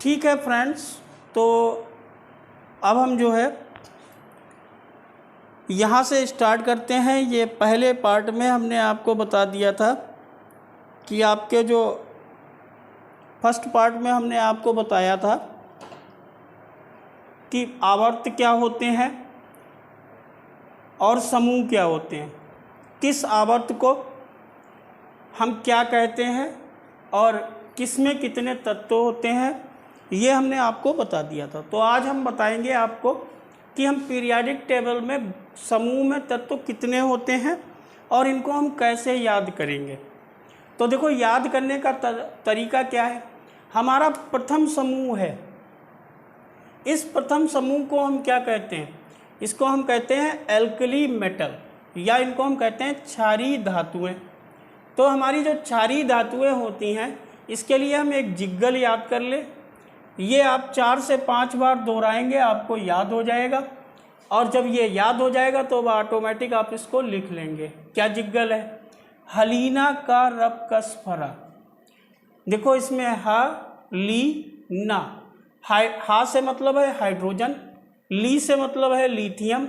ठीक है फ्रेंड्स, तो अब हम जो है यहाँ से स्टार्ट करते हैं। ये पहले पार्ट में हमने आपको बता दिया था कि आपके जो फर्स्ट पार्ट में हमने आपको बताया था कि आवर्त क्या होते हैं और समूह क्या होते हैं, किस आवर्त को हम क्या कहते हैं और किस में कितने तत्व होते हैं, ये हमने आपको बता दिया था। तो आज हम बताएंगे आपको कि हम पीरियाडिक टेबल में समूह में तत्व कितने होते हैं और इनको हम कैसे याद करेंगे। तो देखो, याद करने का तरीका क्या है। हमारा प्रथम समूह है, इस प्रथम समूह को हम क्या कहते हैं, इसको हम कहते हैं एल्कली मेटल या इनको हम कहते हैं क्षारीय धातुएं। तो हमारी जो क्षारीय धातुएं होती हैं, इसके लिए हम एक जिग्गल याद कर ले। ये आप 4 से 5 बार दोहराएंगे, आपको याद हो जाएगा। और जब ये याद हो जाएगा तो ऑटोमेटिक आप इसको लिख लेंगे। क्या जिग्गल है? हलीना का रब कसफरा। देखो, इसमें हा ली ना, हा से मतलब है हाइड्रोजन, ली से मतलब है लिथियम,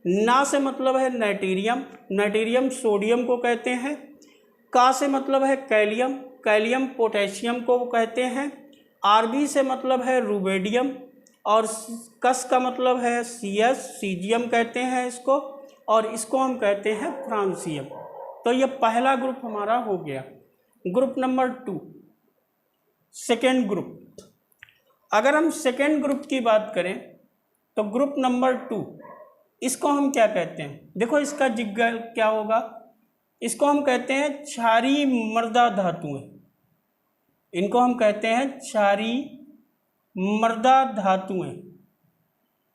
ना से मतलब है नाइट्रियम, नाइट्रियम सोडियम को कहते हैं, का से मतलब है कैलियम, कैलियम पोटेशियम को कहते हैं, आरबी से मतलब है रुबेडियम, और कस का मतलब है सीएस, सीजियम कहते हैं इसको, और इसको हम कहते हैं फ्रांसियम। तो ये पहला ग्रुप हमारा हो गया। Group number 2, second group. अगर हम सेकेंड ग्रुप की बात करें तो ग्रुप नंबर 2, इसको हम क्या कहते हैं? देखो, इसका जिग्गल क्या होगा, इसको हम कहते हैं क्षारीय मृदा धातुएं। इनको हम कहते हैं क्षारीय मृदा धातुएं,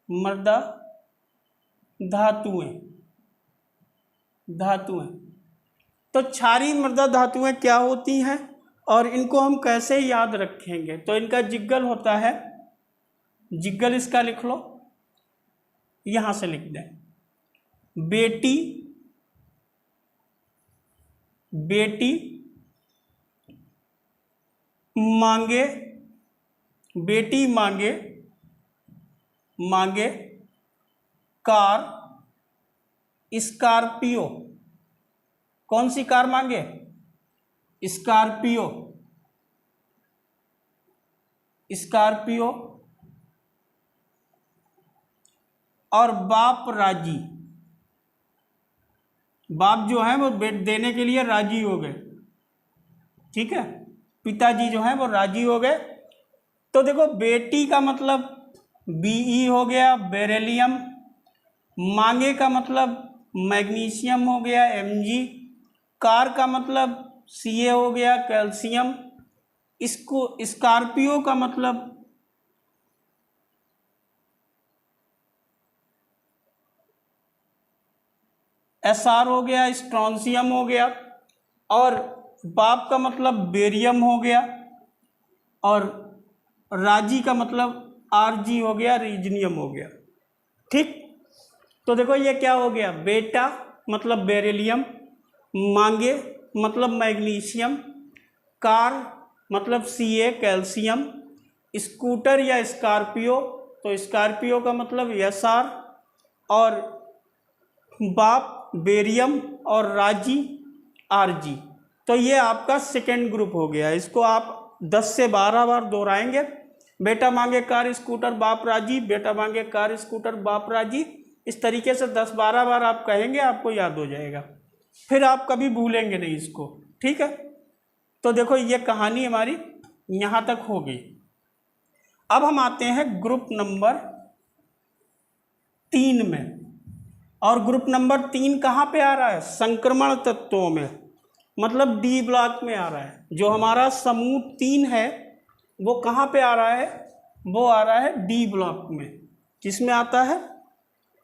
मृदा धातुएं, धातुएं। तो क्षारीय मृदा धातुएं क्या होती हैं और इनको हम कैसे याद रखेंगे? तो इनका जिग्गल होता है, जिग्गल इसका लिख लो, यहां से लिख दें, बेटी बेटी मांगे, बेटी मांगे, मांगे कार स्कॉर्पियो। कौन सी कार मांगे? Scorpio, Scorpio. और बाप राजी, बाप जो है वो देने के लिए राजी हो गए, ठीक है, पिताजी जो है वो राजी हो गए। तो देखो, बेटी का मतलब बीई हो गया, बेरिलियम, मांगे का मतलब मैग्नीशियम हो गया, एमजी, कार का मतलब सीए हो गया, कैल्शियम, इसको स्कॉर्पियो का मतलब एसआर हो गया, स्ट्रॉन्सियम हो गया, और बाप का मतलब बेरियम हो गया, और राजी का मतलब आरजी हो गया, रीजनियम हो गया। ठीक, तो देखो ये क्या हो गया, बेटा मतलब बेरिलियम, मांगे मतलब मैग्नीशियम, कार मतलब सीए कैल्शियम, स्कूटर या स्कॉर्पियो तो स्कॉर्पियो का मतलब एसआर, और बाप बेरियम और राजी आरजी। तो ये आपका सेकेंड ग्रुप हो गया। इसको आप 10 से 12 बार दोहराएंगे। बेटा मांगे कार स्कूटर बाप राजी, बेटा मांगे कार स्कूटर बाप राजी, इस तरीके से 10-12 बार आप कहेंगे, आपको याद हो जाएगा, फिर आप कभी भूलेंगे नहीं इसको। ठीक है, तो देखो ये कहानी हमारी यहाँ तक हो गई। अब हम आते हैं ग्रुप नंबर 3 में, और ग्रुप नंबर 3 कहाँ पे आ रहा है? संक्रमण तत्वों में, मतलब डी ब्लॉक में आ रहा है। जो हमारा समूह 3 है वो कहाँ पे आ रहा है? वो आ रहा है डी ब्लॉक में। किसमें आता है?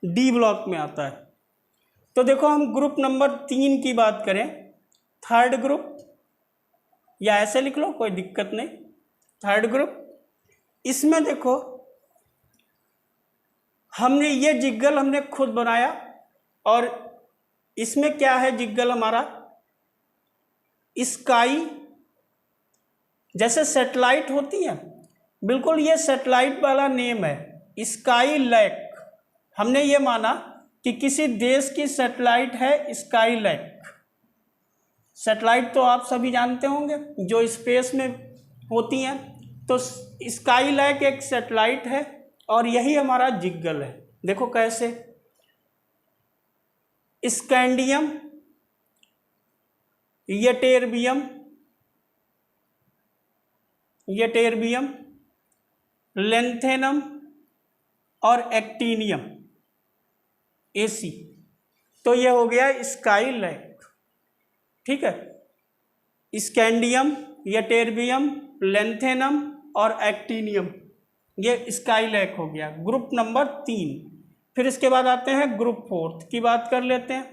डी ब्लॉक में आता है। तो देखो, हम ग्रुप नंबर 3 की बात करें, थर्ड ग्रुप, या ऐसे लिख लो, कोई दिक्कत नहीं, थर्ड ग्रुप। इसमें देखो, हमने ये जिग्गल हमने खुद बनाया, और इसमें क्या है जिग्गल हमारा? स्काई, जैसे सैटेलाइट होती है, बिल्कुल ये सैटेलाइट वाला नेम है, स्काई लैक। हमने ये माना कि किसी देश की सैटेलाइट है स्काई लैक। सैटेलाइट तो आप सभी जानते होंगे जो स्पेस में होती हैं, तो स्काई लैक एक सैटेलाइट है और यही हमारा जिग्गल है। देखो कैसे, स्कैंडियम, यटेरबियम, लेंथेनम और एक्टीनियम AC। तो ये हो गया स्काई लैक। ठीक है, स्कैंडियम, यटेरबियम, लेंथेनम और एक्टीनियम, ये स्काई लैक हो गया, ग्रुप नंबर 3। फिर इसके बाद आते हैं ग्रुप 4 की बात कर लेते हैं।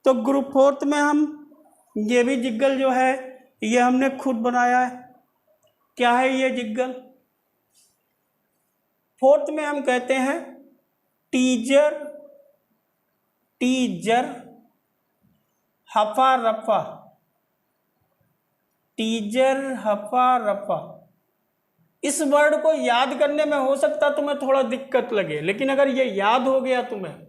तो ग्रुप 4 में हम ये भी जिग्गल जो है ये हमने खुद बनाया है। क्या है ये जिग्गल? 4th में हम कहते हैं टीजर हफा रफा, टीजर हफा रफा। इस वर्ड को याद करने में हो सकता तुम्हें थोड़ा दिक्कत लगे, लेकिन अगर ये याद हो गया तुम्हें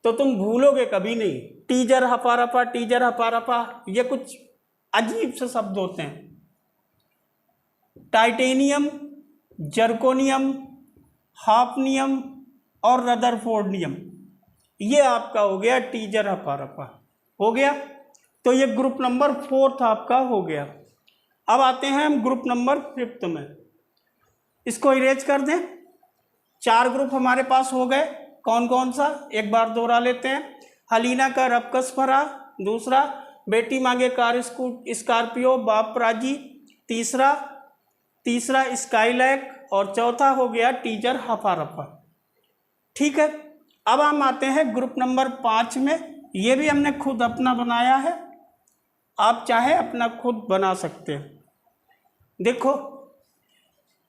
तो तुम भूलोगे कभी नहीं। टीजर हफा रफा, टीजर हफा रफा, ये कुछ अजीब से शब्द होते हैं। टाइटेनियम, जर्कोनियम, हाफनियम और रदरफोर्डियम, ये आपका हो गया टीजर हफा रफा। हो गया, तो ये ग्रुप नंबर 4 आपका हो गया। अब आते हैं हम ग्रुप नंबर 5 में। इसको इरेज कर दें। 4 ग्रुप हमारे पास हो गए। कौन कौन सा, एक बार दोहरा लेते हैं। हलीना का रबकस फरा, दूसरा बेटी मांगे कार स्कॉर्पियो बाप राजी, तीसरा स्काई लैक और चौथा हो गया टीजर हफा रफा। ठीक है, अब हम आते हैं ग्रुप नंबर 5 में। ये भी हमने खुद अपना बनाया है, आप चाहे अपना खुद बना सकते हैं। देखो,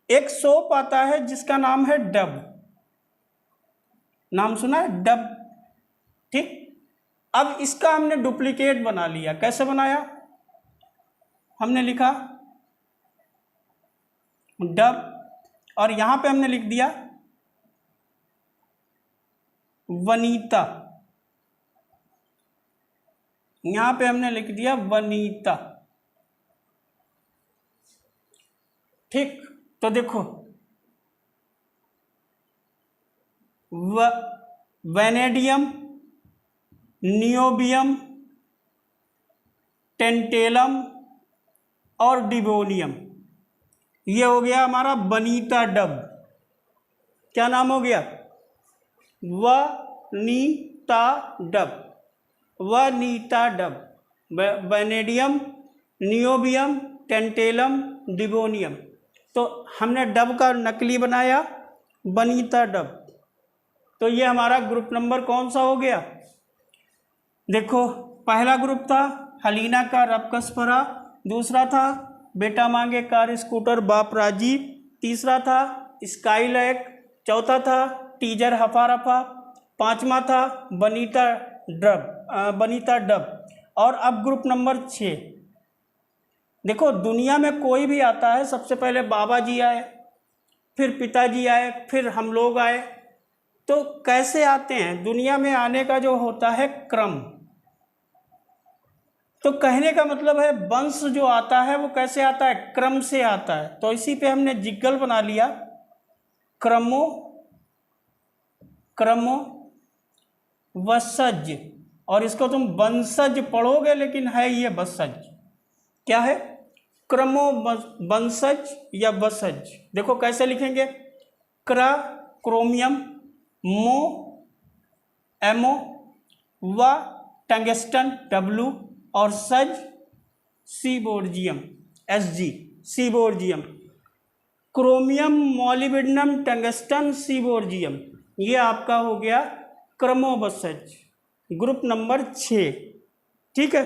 एक सोप आता है जिसका नाम है डब। नाम सुना है डब? ठीक, अब इसका हमने डुप्लीकेट बना लिया। कैसे बनाया? हमने लिखा डब और यहां पे हमने लिख दिया वनीता। यहां पे हमने लिख दिया वनीता। ठीक, तो देखो वेनेडियम, नियोबियम, टेंटेलम और डिबोनियम, ये हो गया हमारा वनीता डब। क्या नाम हो गया? वनीता डब। वनीता डब, वेनेडियम, नियोबियम, टेंटेलम, डिबोनियम। तो हमने डब का नकली बनाया वनीता डब। तो ये हमारा ग्रुप नंबर कौन सा हो गया? देखो, पहला ग्रुप था हलीना का रबकस फरा, दूसरा था बेटा मांगे कार स्कूटर बाप राजी, तीसरा था स्काई लैक, चौथा था टीजर हफा रफा, पांचवा था वनीता डब। और अब ग्रुप नंबर 6। देखो, दुनिया में कोई भी आता है, सबसे पहले बाबा जी आए, फिर पिताजी आए, फिर हम लोग आए। तो कैसे आते हैं? दुनिया में आने का जो होता है क्रम, तो कहने का मतलब है वंश जो आता है वो कैसे आता है? क्रम से आता है। तो इसी पे हमने जिग्गल बना लिया क्रमो वंशज। और इसको तुम वंशज पढ़ोगे, लेकिन है ये वंशज। क्या है? क्रमो वंशज या वंशज। देखो कैसे लिखेंगे, क्रोमियम, मो एमओ, व टंगस्टन W और सज सीबोर्जियम SG, सीबोर्जियम। क्रोमियम, मॉलिब्डेनम, टंगस्टन, सीबोर्जियम, ये आपका हो गया क्रमोवंशज, ग्रुप नंबर 6। ठीक है,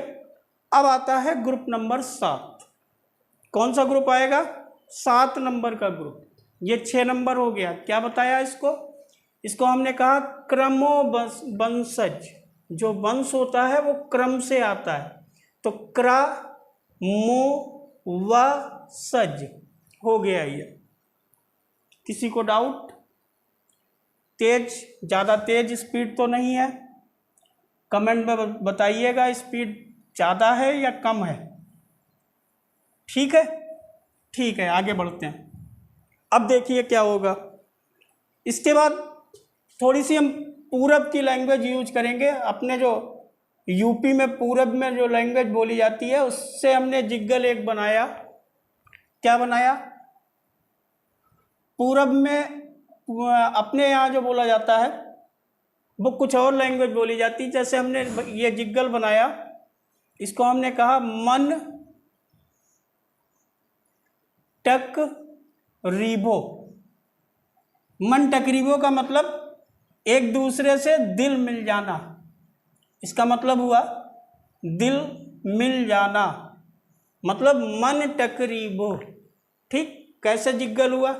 अब आता है ग्रुप नंबर 7। कौन सा ग्रुप आएगा? 7 नंबर का ग्रुप। ये 6 नंबर हो गया। क्या बताया इसको हमने कहा क्रमोवंशज। जो वंश होता है वो क्रम से आता है, तो क्रा मो व सज हो गया ये। किसी को डाउट? तेज, ज़्यादा तेज स्पीड तो नहीं है? कमेंट में बताइएगा स्पीड ज़्यादा है या कम है। ठीक है, ठीक है, आगे बढ़ते हैं। अब देखिए क्या होगा। इसके बाद थोड़ी सी हम पूरब की लैंग्वेज यूज करेंगे। अपने जो यूपी में पूरब में जो लैंग्वेज बोली जाती है उससे हमने जिग्गल एक बनाया। क्या बनाया? पूरब में अपने यहाँ जो बोला जाता है वो कुछ और लैंग्वेज बोली जाती है। जैसे हमने ये जिग्गल बनाया, इसको हमने कहा मन टक रीबो। मन टकरीबो का मतलब एक दूसरे से दिल मिल जाना। इसका मतलब हुआ दिल मिल जाना, मतलब मन टकरीबो। ठीक, कैसे जिग्गल हुआ?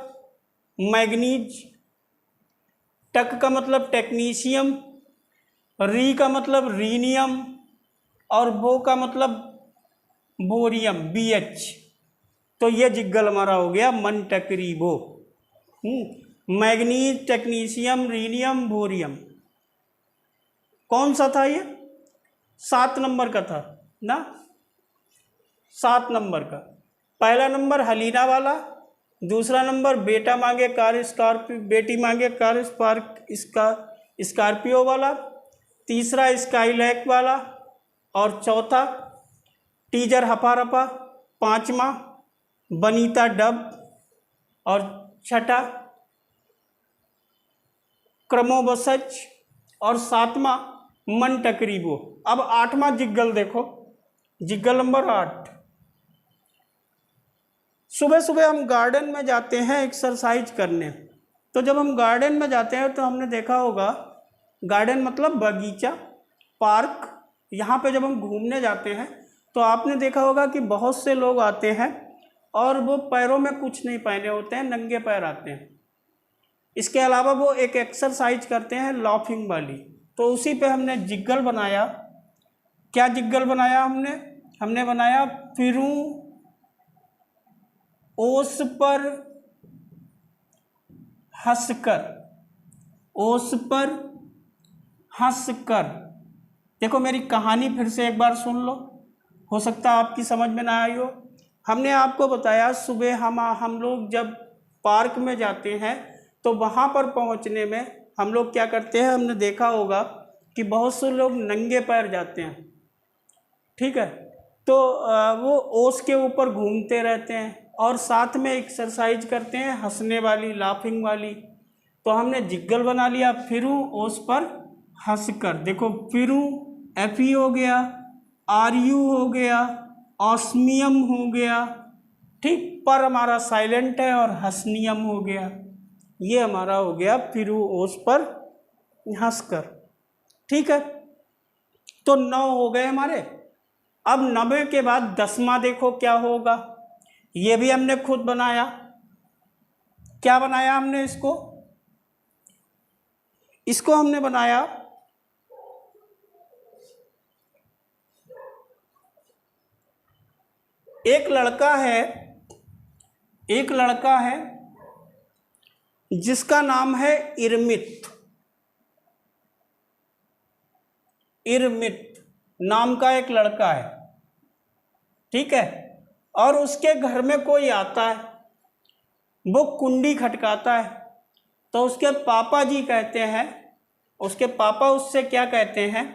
मैग्नीज, टक का मतलब टेक्नीशियम, री का मतलब रीनियम और बो का मतलब बोरियम, BH। तो ये जिग्गल हमारा हो गया मन टकरीबो। Manganese, technetium, rhenium, bohrium. कौन सा था ये? 7 नंबर का था ना, 7 नंबर का। पहला नंबर हलीना वाला, दूसरा नंबर बेटा मांगे कार स्कॉर्पियो, बेटी मांगे कार स्कॉर्पियो वाला, तीसरा स्काईलैक वाला, और चौथा टीजर हपा रपा, पांचवा बनीता डब, और छठा क्रमोबसच, और सातवां मन टकरीबो। अब 8वां जिग्गल देखो, जिग्गल नंबर 8। सुबह सुबह हम गार्डन में जाते हैं एक्सरसाइज करने। तो जब हम गार्डन में जाते हैं तो हमने देखा होगा, गार्डन मतलब बगीचा, पार्क। यहाँ पे जब हम घूमने जाते हैं तो आपने देखा होगा कि बहुत से लोग आते हैं और वो पैरों में कुछ नहीं पहने होते हैं, नंगे पैर आते हैं। इसके अलावा वो एक एक्सरसाइज करते हैं लाफिंग वाली। तो उसी पे हमने जिग्गल बनाया। क्या जिग्गल बनाया हमने? हमने बनाया फिरूं ओस पर हंसकर, ओस पर हंसकर। देखो मेरी कहानी फिर से एक बार सुन लो, हो सकता है आपकी समझ में ना आई हो। हमने आपको बताया सुबह हम लोग जब पार्क में जाते हैं तो वहाँ पर पहुँचने में हम लोग क्या करते हैं, हमने देखा होगा कि बहुत से लोग नंगे पैर जाते हैं। ठीक है, तो वो ओस के ऊपर घूमते रहते हैं और साथ में एक्सरसाइज करते हैं हंसने वाली, लाफिंग वाली। तो हमने जिग्गल बना लिया फिरूं ओस पर हंसकर। देखो फिरूं FE हो गया, RU हो गया, ऑस्मियम हो गया, ठीक, पर हमारा साइलेंट है, और हसनियम हो गया। ये हमारा हो गया फिरूं ओस पर हंसकर। ठीक है, तो 9 हो गए हमारे। अब 90 के बाद 10वां देखो क्या होगा। ये भी हमने खुद बनाया। क्या बनाया हमने? इसको हमने बनाया एक लड़का है जिसका नाम है इरमित। इरमित नाम का एक लड़का है, ठीक है, और उसके घर में कोई आता है, वो कुंडी खटकाता है। तो उसके पापा जी कहते हैं, उसके पापा उससे क्या कहते हैं,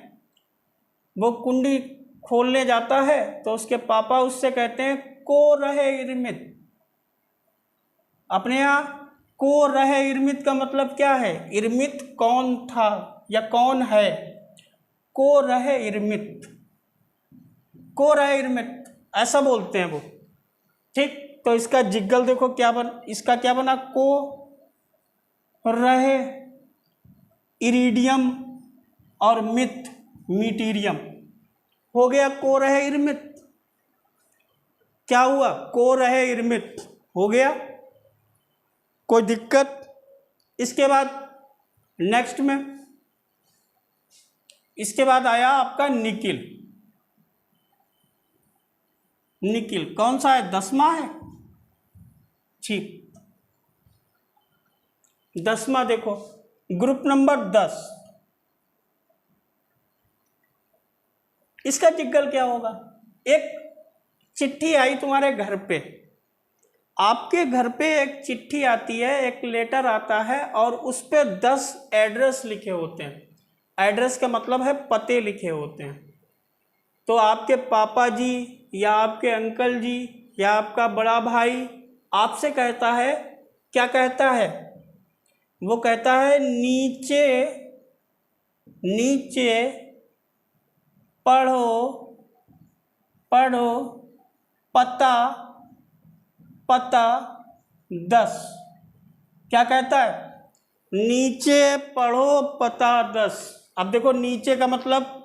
वो कुंडी खोलने जाता है तो उसके पापा उससे कहते हैं को रहे इरमित। अपने यहाँ को रहे इरमित का मतलब क्या है? इरमित कौन था या कौन है? को रहे इरमित, को रहे इरमित ऐसा बोलते हैं वो। ठीक, तो इसका जिग्गल देखो इसका क्या बना? को रहे इरिडियम और मिथ मीटीरियम हो गया को रहे इरमित। क्या हुआ? को रहे इरमित हो गया। कोई दिक्कत? इसके बाद नेक्स्ट में, इसके बाद आया आपका निकिल। निकिल कौन सा है? 10वां है। ठीक, 10वां देखो, ग्रुप नंबर 10, इसका टिकल क्या होगा? एक चिट्ठी आई तुम्हारे घर पे, आपके घर पे एक चिट्ठी आती है, एक लेटर आता है और उस पे 10 एड्रेस लिखे होते हैं। एड्रेस का मतलब है पते लिखे होते हैं। तो आपके पापा जी या आपके अंकल जी या आपका बड़ा भाई आपसे कहता है, क्या कहता है? वो कहता है नीचे नीचे पढ़ो पढ़ो पता पता 10। क्या कहता है? नीचे पढ़ो पता 10। अब देखो नीचे का मतलब